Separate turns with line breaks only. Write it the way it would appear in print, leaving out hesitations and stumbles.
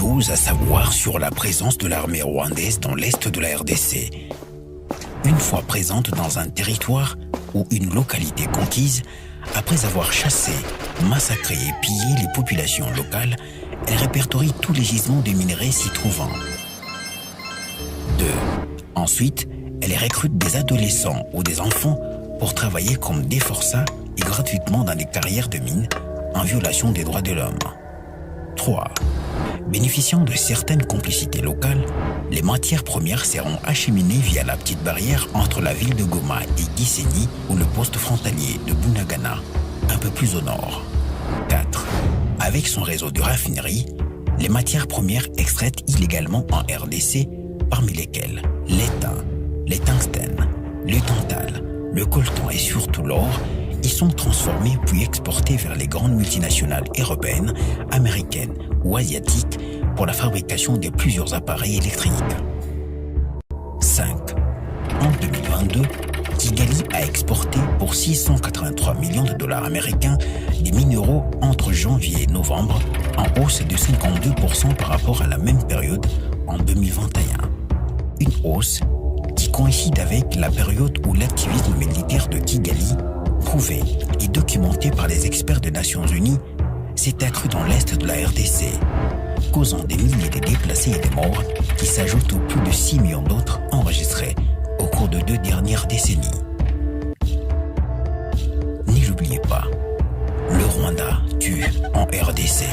chose à savoir sur la présence de l'armée rwandaise dans l'est de la RDC. Une fois présente dans un territoire ou une localité conquise, après avoir chassé, massacré et pillé les populations locales, elle répertorie tous les gisements de minerais s'y trouvant. 2. Ensuite, elle recrute des adolescents ou des enfants pour travailler comme des forçats et gratuitement dans des carrières de mines en violation des droits de l'homme. 3. Bénéficiant de certaines complicités locales, les matières premières seront acheminées via la petite barrière entre la ville de Goma et Gisenyi ou le poste frontalier de Bunagana, un peu plus au nord. 4. Avec son réseau de raffineries, les matières premières extraites illégalement en RDC, parmi lesquelles l'étain, les tungstènes, le tantal, le coltan et surtout l'or, y sont transformés puis exportés vers les grandes multinationales européennes, américaines ou asiatiques pour la fabrication de plusieurs appareils électriques. 5. En 2022, Kigali a exporté pour 683 millions de dollars américains des minéraux entre janvier et novembre, en hausse de 52% par rapport à la même période en 2021. Une hausse qui coïncide avec la période où l'activisme militaire de Kigali, prouvé et documenté par les experts des Nations Unies, s'est accru dans l'est de la RDC, causant des milliers de déplacés et de morts qui s'ajoutent aux plus de 6 millions d'autres enregistrés au cours de 2 dernières décennies. N'y l'oubliez pas, le Rwanda tue en RDC.